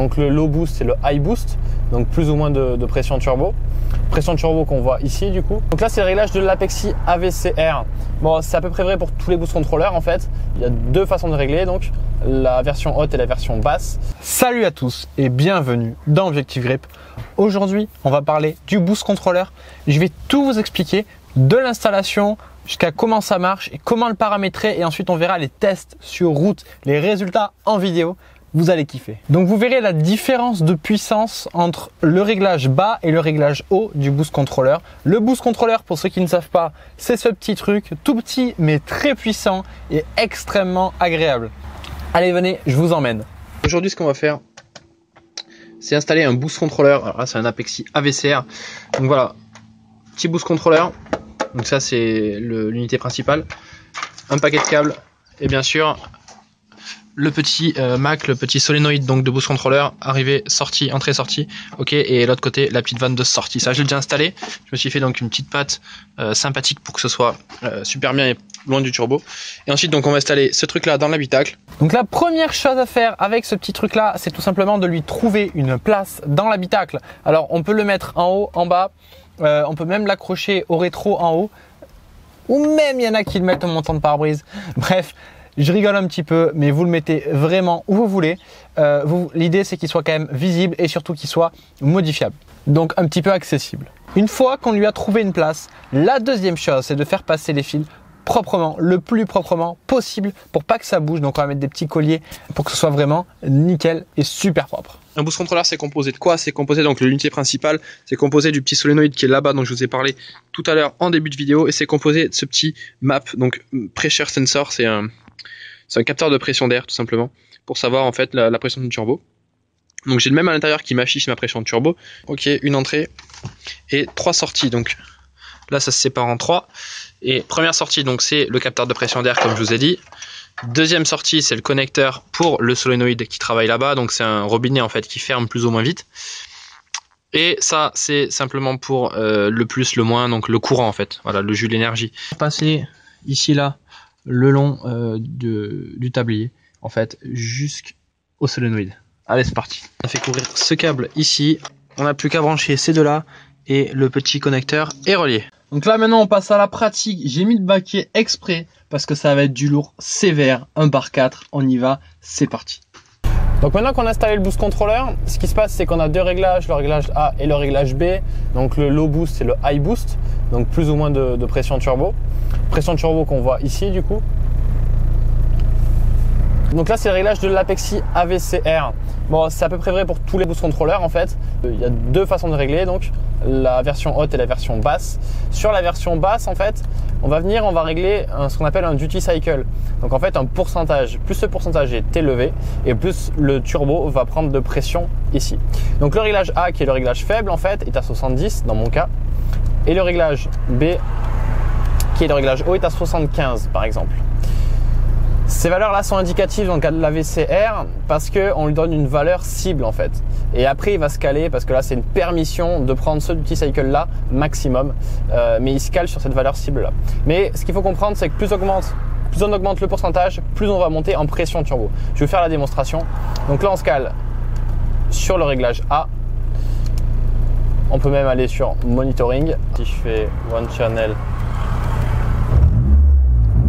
Donc le low boost et le high boost, donc plus ou moins de pression turbo. Pression turbo qu'on voit ici du coup. Donc là c'est le réglage de l'Apexi AVCR. Bon, c'est à peu près vrai pour tous les boost controllers en fait. Il y a deux façons de régler, donc la version haute et la version basse. Salut à tous et bienvenue dans Objectif Grip. Aujourd'hui on va parler du boost controller. Je vais tout vous expliquer de l'installation jusqu'à comment ça marche et comment le paramétrer, et ensuite on verra les tests sur route, les résultats en vidéo. Vous allez kiffer. Donc vous verrez la différence de puissance entre le réglage bas et le réglage haut du boost controller. Le boost controller, pour ceux qui ne savent pas, c'est ce petit truc, tout petit mais très puissant et extrêmement agréable. Allez, venez, je vous emmène. Aujourd'hui, ce qu'on va faire, c'est installer un boost controller. Alors là, c'est un Apexi AVCR. Donc voilà, petit boost controller. Donc ça, c'est l'unité principale. Un paquet de câbles et bien sûr le petit Mac, le petit solénoïde donc de boost controller, arrivée, sortie, entrée, sortie, ok, et l'autre côté la petite vanne de sortie. Ça je l'ai déjà installé, je me suis fait donc une petite patte sympathique pour que ce soit super bien et loin du turbo. Et ensuite donc on va installer ce truc là dans l'habitacle. Donc la première chose à faire avec ce petit truc là, c'est tout simplement de lui trouver une place dans l'habitacle. Alors on peut le mettre en haut, en bas, on peut même l'accrocher au rétro en haut, ou même il y en a qui le mettent au montant de pare-brise. Bref, je rigole un petit peu, mais vous le mettez vraiment où vous voulez. L'idée, c'est qu'il soit quand même visible et surtout qu'il soit modifiable. Donc, un petit peu accessible. Une fois qu'on lui a trouvé une place, la deuxième chose, c'est de faire passer les fils proprement, le plus proprement possible pour pas que ça bouge. Donc, on va mettre des petits colliers pour que ce soit vraiment nickel et super propre. Un boost controller, c'est composé de quoi? C'est composé, donc l'unité principale, c'est composé du petit solénoïde qui est là-bas, dont je vous ai parlé tout à l'heure en début de vidéo, et c'est composé de ce petit MAP, donc Pressure Sensor, c'est un capteur de pression d'air tout simplement pour savoir en fait la pression du turbo. Donc j'ai le même à l'intérieur qui m'affiche ma pression de turbo. Ok, une entrée et trois sorties. Donc là ça se sépare en trois. Et première sortie donc c'est le capteur de pression d'air comme je vous ai dit. Deuxième sortie c'est le connecteur pour le solénoïde qui travaille là-bas. Donc c'est un robinet en fait qui ferme plus ou moins vite. Et ça c'est simplement pour le plus, le moins, donc le courant en fait. Voilà, le jus d'énergie. Passer ici là le long du tablier en fait jusqu'au solénoïde. Allez, c'est parti. On a fait couvrir ce câble ici, on n'a plus qu'à brancher ces deux là et le petit connecteur est relié. Donc là maintenant on passe à la pratique. J'ai mis le baquet exprès parce que ça va être du lourd sévère, 1/4, on y va, c'est parti. Donc maintenant qu'on a installé le boost controller, ce qui se passe c'est qu'on a deux réglages, le réglage A et le réglage B, donc le low boost et le high boost, donc plus ou moins de pression turbo. Pression turbo qu'on voit ici du coup. Donc là c'est le réglage de l'Apexi AVCR. Bon, c'est à peu près vrai pour tous les boost controllers en fait. Il y a deux façons de régler, donc la version haute et la version basse. Sur la version basse en fait, on va régler ce qu'on appelle un duty cycle. Donc en fait un pourcentage, plus ce pourcentage est élevé et plus le turbo va prendre de pression ici. Donc le réglage A qui est le réglage faible en fait est à 70 dans mon cas, et le réglage B qui est le réglage haut est à 75 par exemple. Ces valeurs-là sont indicatives dans le cas de la VCR parce qu'on lui donne une valeur cible en fait. Et après il va se caler parce que là c'est une permission de prendre ce duty cycle là maximum, mais il se cale sur cette valeur cible là. Mais ce qu'il faut comprendre c'est que plus on augmente le pourcentage, plus on va monter en pression turbo. Je vais vous faire la démonstration. Donc là on se cale sur le réglage A. On peut même aller sur monitoring. Si je fais one channel,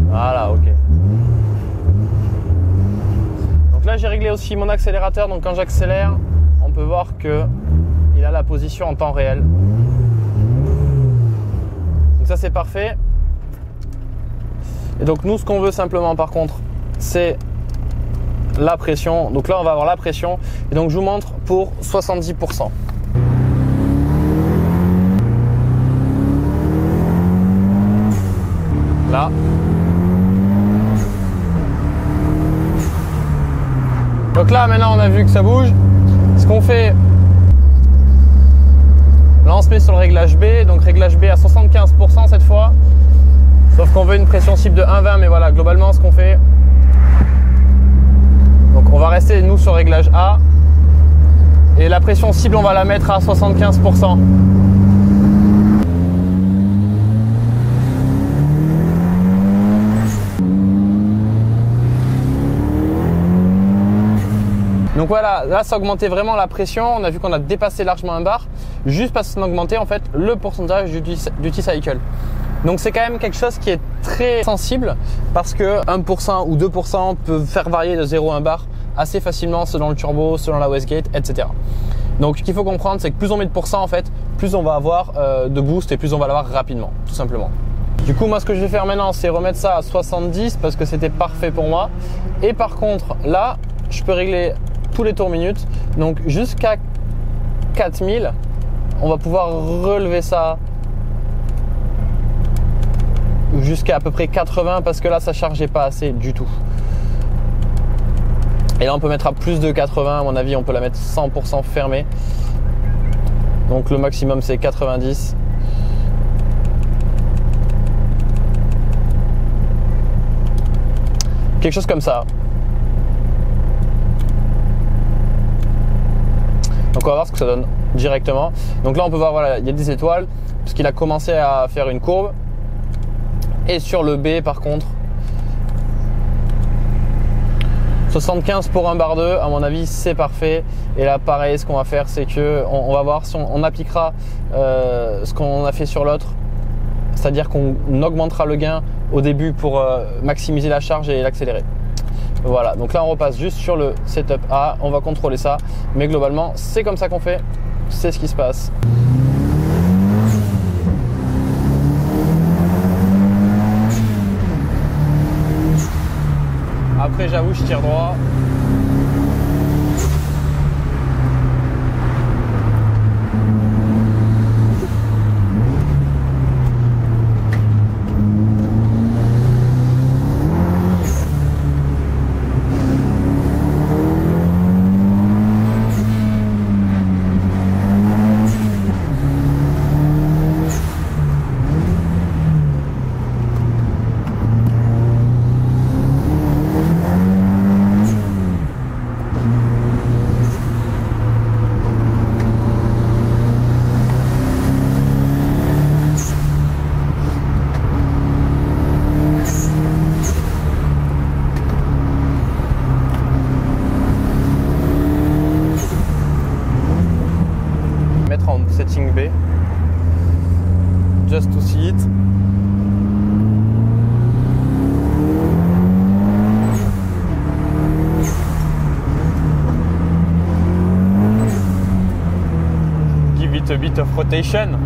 voilà, ok. Donc là j'ai réglé aussi mon accélérateur, donc quand j'accélère on peut voir que il a la position en temps réel. Donc ça c'est parfait. Et donc nous ce qu'on veut simplement par contre c'est la pression. Donc là on va avoir la pression et donc je vous montre pour 70%. Là. Donc là maintenant on a vu que ça bouge. Ce qu'on fait, là on se met sur le réglage B, donc réglage B à 75% cette fois. Sauf qu'on veut une pression cible de 1,20, mais voilà, globalement ce qu'on fait. Donc on va rester nous sur le réglage A. Et la pression cible on va la mettre à 75%. Donc voilà, là ça a augmenté vraiment la pression. On a vu qu'on a dépassé largement un bar juste parce qu'on a augmenté en fait le pourcentage du T-cycle. Donc c'est quand même quelque chose qui est très sensible parce que 1% ou 2% peuvent faire varier de 0 à 1 bar assez facilement selon le turbo, selon la wastegate, etc. Donc ce qu'il faut comprendre, c'est que plus on met de pourcents en fait, plus on va avoir de boost et plus on va l'avoir rapidement, tout simplement. Du coup, moi ce que je vais faire maintenant, c'est remettre ça à 70 parce que c'était parfait pour moi. Et par contre, là, je peux régler tous les tours minutes. Donc jusqu'à 4000, on va pouvoir relever ça jusqu'à à peu près 80 parce que là, ça chargeait pas assez du tout. Et là, on peut mettre à plus de 80. À mon avis, on peut la mettre 100% fermée. Donc le maximum, c'est 90. Quelque chose comme ça. Donc on va voir ce que ça donne directement. Donc là, on peut voir, voilà, il y a des étoiles parce qu'il a commencé à faire une courbe. Et sur le B, par contre, 75 pour un bar 2, à mon avis, c'est parfait. Et là, pareil, ce qu'on va faire, c'est que on va voir si on appliquera ce qu'on a fait sur l'autre. C'est-à-dire qu'on augmentera le gain au début pour maximiser la charge et l'accélérer. Voilà, donc là, on repasse juste sur le setup A. On va contrôler ça. Mais globalement, c'est comme ça qu'on fait. C'est ce qui se passe. Après, j'avoue, je tire droit. Setting B, just to see it. Give it a bit of rotation.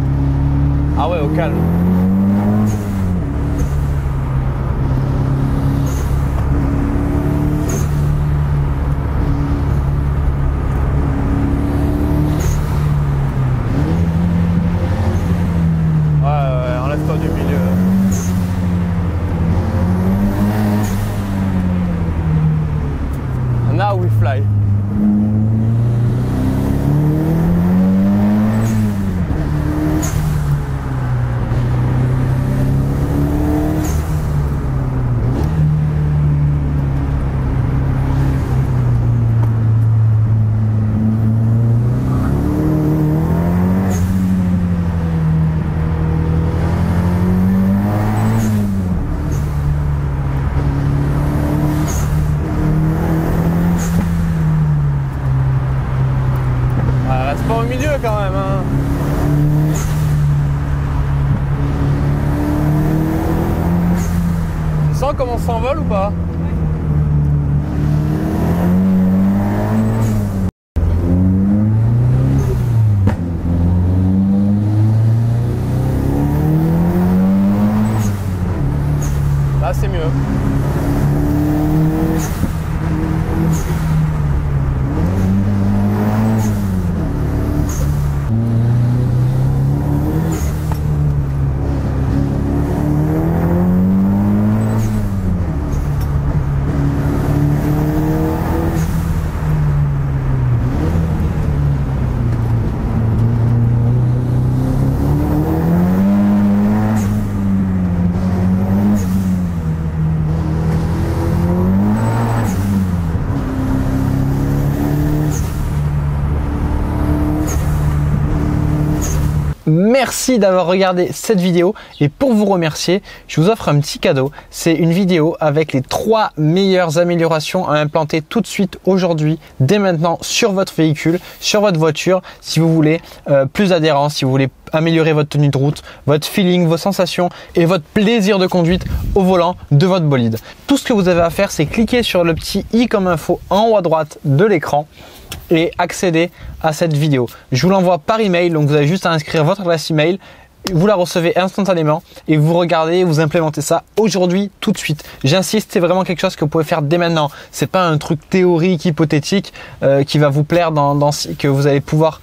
Ah ouais, au calme. Du milieu. Now we fly. Pas au milieu quand même, hein. Tu sens comment on s'envole ou pas? Là c'est mieux. merci d'avoir regardé cette vidéo et pour vous remercier, je vous offre un petit cadeau. C'est une vidéo avec les 3 meilleures améliorations à implanter tout de suite aujourd'hui, dès maintenant sur votre véhicule, sur votre voiture, si vous voulez plus d'adhérence, si vous voulez améliorer votre tenue de route, votre feeling, vos sensations et votre plaisir de conduite au volant de votre bolide. Tout ce que vous avez à faire, c'est cliquer sur le petit i comme info en haut à droite de l'écran et accéder à cette vidéo. Je vous l'envoie par email, donc vous avez juste à inscrire votre adresse email, vous la recevez instantanément et vous regardez, vous implémentez ça aujourd'hui tout de suite. J'insiste, c'est vraiment quelque chose que vous pouvez faire dès maintenant. C'est pas un truc théorique, hypothétique qui va vous plaire que vous allez pouvoir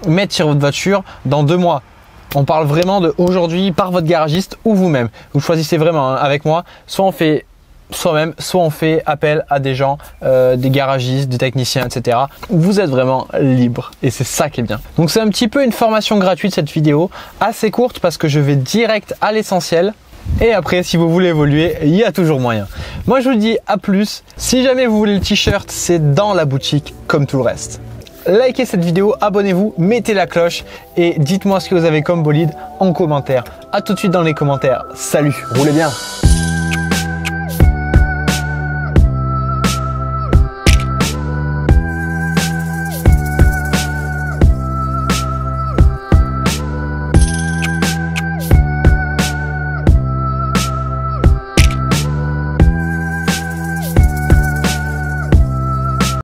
mettre sur votre voiture dans 2 mois. On parle vraiment de aujourd'hui par votre garagiste ou vous-même. Vous choisissez vraiment avec moi, soit on fait soi-même, soit on fait appel à des gens, des garagistes, des techniciens, etc. Vous êtes vraiment libre et c'est ça qui est bien. Donc c'est un petit peu une formation gratuite cette vidéo, assez courte parce que je vais direct à l'essentiel. Et après, si vous voulez évoluer, il y a toujours moyen. Moi, je vous dis à plus. Si jamais vous voulez le t-shirt, c'est dans la boutique comme tout le reste. Likez cette vidéo, abonnez-vous, mettez la cloche et dites-moi ce que vous avez comme bolide en commentaire. À tout de suite dans les commentaires. Salut, roulez bien.